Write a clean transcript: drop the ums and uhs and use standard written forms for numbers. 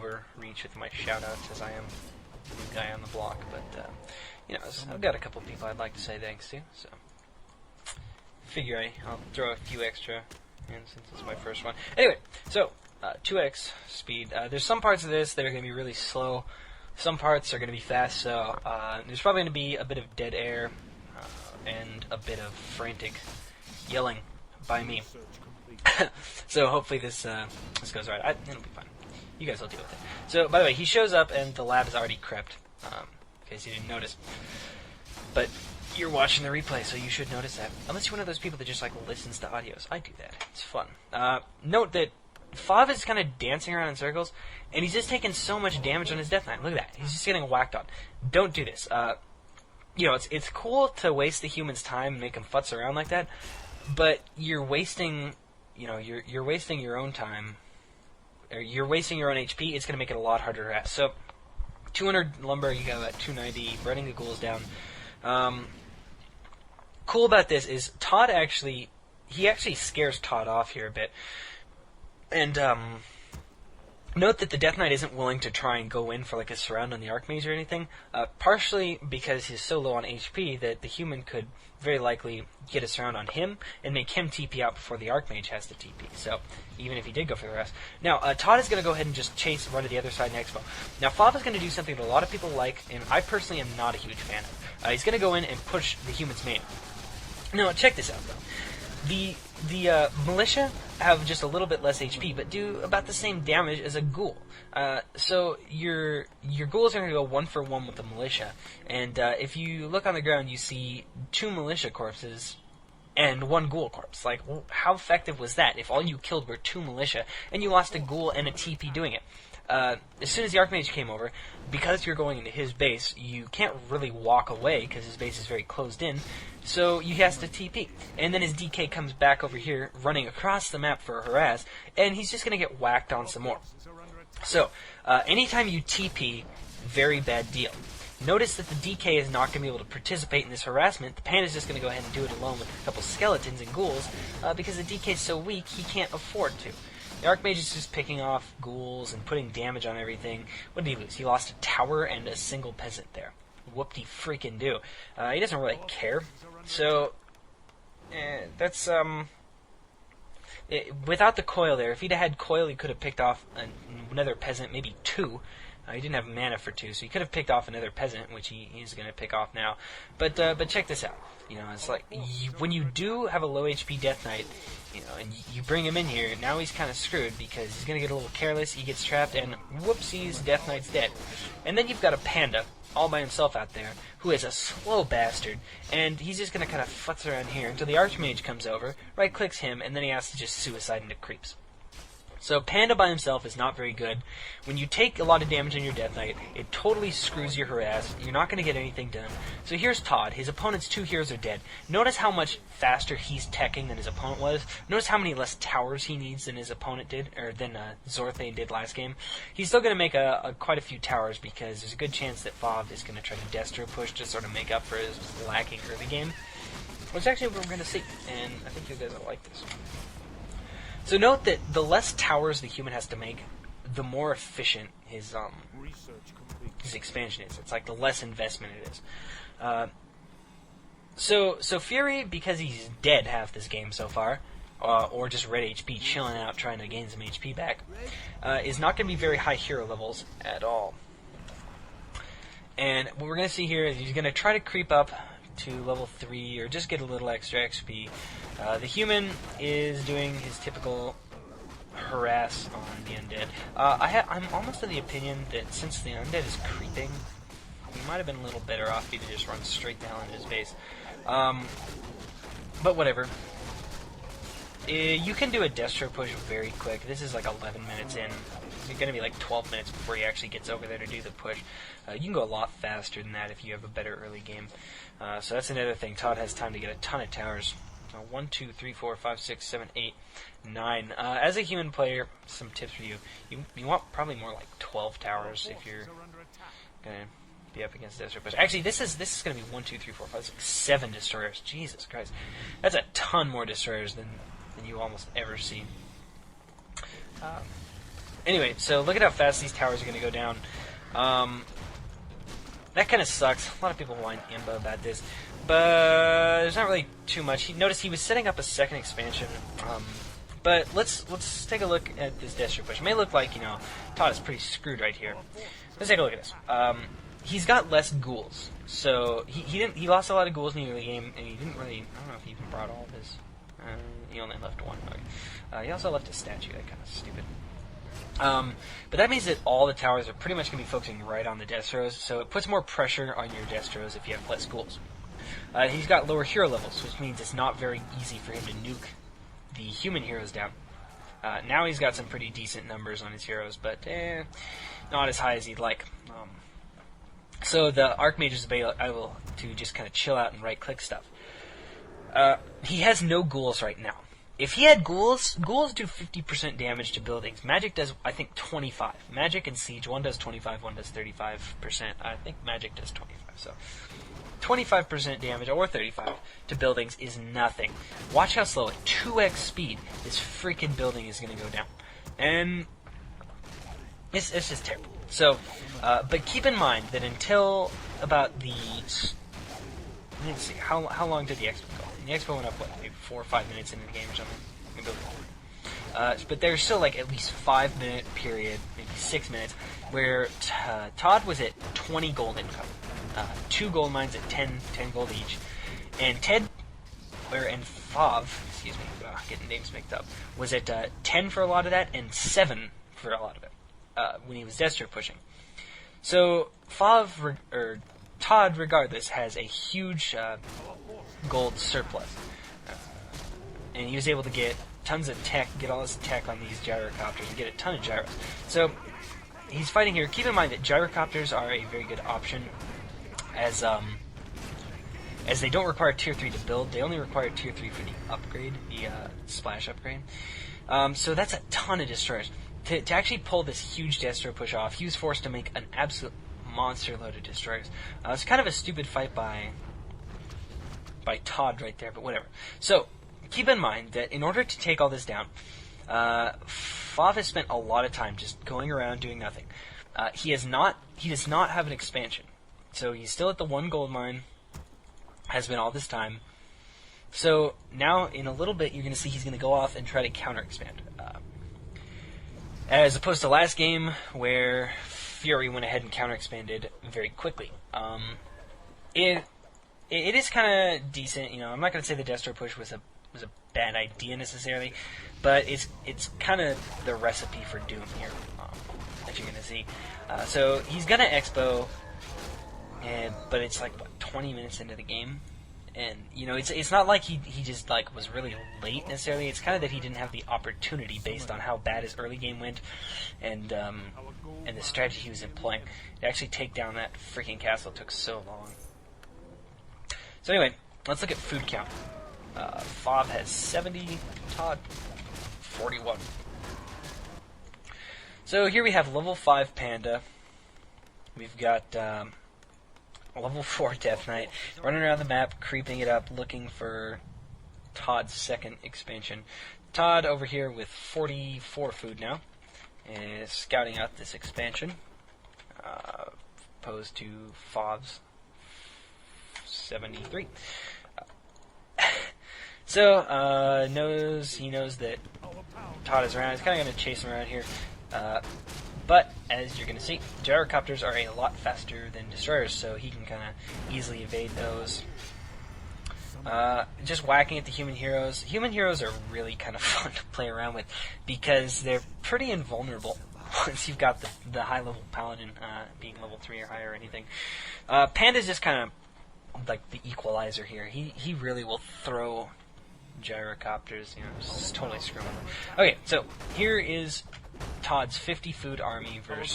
overreach with my shout-outs, as I am the new guy on the block, but, I've got a couple people I'd like to say thanks to, so figure I'll throw a few extra in since it's my first one. Anyway, so, 2x speed. There's some parts of this that are going to be really slow. Some parts are going to be fast, so there's probably going to be a bit of dead air and a bit of frantic yelling by me. So hopefully this goes right. It'll be fine. You guys will deal with it. So, by the way, he shows up and the lab is already crept, in case you didn't notice. But you're watching the replay, so you should notice that. Unless you're one of those people that just listens to audios. I do that. It's fun. Note that Fav is kind of dancing around in circles, and he's just taking so much damage on his Death Knight. Look at that. He's just getting whacked on. Don't do this. It's cool to waste the human's time and make him futz around like that, but you're wasting, you're wasting your own time, or you're wasting your own HP. It's going to make it a lot harder to harass. So, 200 lumber, you got about 290, running the ghouls down. Cool about this is Todd actually scares Todd off here a bit. And, note that the Death Knight isn't willing to try and go in for, a surround on the Archmage or anything, partially because he's so low on HP that the human could very likely get a surround on him and make him TP out before the Archmage has to TP, so even if he did go for the rest. Now, Todd is going to go ahead and just run to the other side and expo. Now, Fav is going to do something that a lot of people like, and I personally am not a huge fan of. He's going to go in and push the human's main. Now, check this out, though. The militia have just a little bit less HP, but do about the same damage as a ghoul. So your ghouls are going to go 1-for-1 with the militia, and if you look on the ground, you see 2 militia corpses and 1 ghoul corpse. How effective was that if all you killed were 2 militia, and you lost a ghoul and a TP doing it? As soon as the Archmage came over, because you're going into his base, you can't really walk away because his base is very closed in, so he has to TP. And then his DK comes back over here, running across the map for a harass, and he's just going to get whacked on some more. So, anytime you TP, very bad deal. Notice that the DK is not going to be able to participate in this harassment. The Panda's just going to go ahead and do it alone with a couple skeletons and ghouls, because the DK is so weak, he can't afford to. The Archmage is just picking off ghouls and putting damage on everything. What did he lose? He lost a tower and a single peasant there. Whoop-de-freaking-do. He doesn't really care. So, that's, without the coil there, if he'd had coil, he could have picked off another peasant, maybe 2. He didn't have mana for 2, so he could have picked off another peasant, which he's going to pick off now. But check this out. It's when you do have a low HP Death Knight, and you bring him in here, now he's kind of screwed because he's going to get a little careless, he gets trapped, and whoopsies, Death Knight's dead. And then you've got a Panda, all by himself out there, who is a slow bastard, and he's just going to kind of futz around here until the Archmage comes over, right-clicks him, and then he has to just suicide into creeps. So Panda by himself is not very good. When you take a lot of damage on your Death Knight, it totally screws your harass. You're not going to get anything done. So here's Todd. His opponent's 2 heroes are dead. Notice how much faster he's teching than his opponent was. Notice how many less towers he needs than his opponent did, or than Zorthane did last game. He's still going to make quite a few towers because there's a good chance that Fav is going to try to Destro push to sort of make up for his lacking early game. Which is actually what we're going to see, and I think you guys will like this. So note that the less towers the human has to make, the more efficient his expansion is. It's the less investment it is. So Fury, because he's dead half this game so far, or just red HP chilling out trying to gain some HP back, is not going to be very high hero levels at all. And what we're going to see here is he's going to try to creep up to level 3 or just get a little extra XP. The human is doing his typical harass on the undead. I'm almost of the opinion that since the undead is creeping, he might have been a little better off if he just run straight down into his base. But whatever. You can do a Destro push very quick. This is 11 minutes in. It's going to be 12 minutes before he actually gets over there to do the push. You can go a lot faster than that if you have a better early game. So that's another thing. Todd has time to get a ton of towers. 1, 2, 3, 4, 5, 6, 7, 8, 9. As a human player, some tips for you. You want probably more 12 towers if you're going to be up against Destro push. Actually, this is going to be 1, 2, 3, 4, 5, 6, 7 destroyers. Jesus Christ. That's a ton more destroyers than you almost ever see. Anyway, so look at how fast these towers are going to go down. That kind of sucks. A lot of people whine Imba about this, but there's not really too much. Notice he was setting up a second expansion. But let's take a look at this Destro push. It may look like, Todd is pretty screwed right here. Let's take a look at this. He's got less ghouls, so he lost a lot of ghouls in the early game, and he didn't really. I don't know if he even brought all of his. He only left one. Okay. He also left a statue. That kind of stupid. But that means that all the towers are pretty much going to be focusing right on the Destros, so it puts more pressure on your Destros if you have less ghouls. He's got lower hero levels, which means it's not very easy for him to nuke the human heroes down. Now he's got some pretty decent numbers on his heroes, but not as high as he'd like. So the Archmage is able to just kind of chill out and right-click stuff. He has no ghouls right now. If he had ghouls do 50% damage to buildings. Magic does, I think, 25. Magic and Siege, one does 25, one does 35%. I think Magic does 25, so 25% damage, or 35, to buildings is nothing. Watch how slow, at 2x speed, this freaking building is going to go down. And it's just terrible. So, but keep in mind that until about the... Let's see, how long did the expo go? The expo went up, maybe 4 or 5 minutes into the game or something? Maybe but there's still like at least 5-minute period, maybe 6 minutes, where Todd was at 20 gold income. 2 gold mines at 10 gold each. And Fav, excuse me, getting names mixed up, was at 10 for a lot of that, and 7 for a lot of it, when he was Destro pushing. So, Todd, regardless, has a huge gold surplus. And he was able to get tons of tech, get all his tech on these gyrocopters, and get a ton of gyros. So, he's fighting here. Keep in mind that gyrocopters are a very good option, as they don't require Tier 3 to build. They only require Tier 3 for the upgrade, the splash upgrade. So that's a ton of destroyers. To actually pull this huge Destro push off, he was forced to make an absolute monster load of destroyers. It's kind of a stupid fight by Todd right there, but whatever. So, keep in mind that in order to take all this down, Fav has spent a lot of time just going around doing nothing. He does not have an expansion. So he's still at the 1 gold mine, has been all this time. So now, in a little bit, you're going to see he's going to go off and try to counter-expand. As opposed to last game, where Fury went ahead and counter-expanded very quickly. It is kind of decent, I'm not going to say the Destro push was a bad idea necessarily, but it's kind of the recipe for Doom here, that you're going to see. So he's going to Expo, but it's like, 20 minutes into the game? And, it's not like he just, was really late, necessarily. It's kind of that he didn't have the opportunity based on how bad his early game went and the strategy he was employing. To actually take down that freaking castle took so long. So anyway, let's look at food count. Fav has 70, Todd 41. So here we have level 5 Panda. We've got... level 4 Death Knight, running around the map, creeping it up, looking for Todd's second expansion. Todd over here with 44 food now, is scouting out this expansion, opposed to Fav's 73. So, he knows that Todd is around. He's kind of going to chase him around here. But, as you're going to see, gyrocopters are a lot faster than destroyers, so he can kind of easily evade those. Just whacking at the human heroes. Human heroes are really kind of fun to play around with, because they're pretty invulnerable once you've got the high-level paladin being level 3 or higher or anything. Panda's just kind of like the equalizer here. He really will throw gyrocopters, just totally screw them over. Okay, so here is Todd's 50 food army versus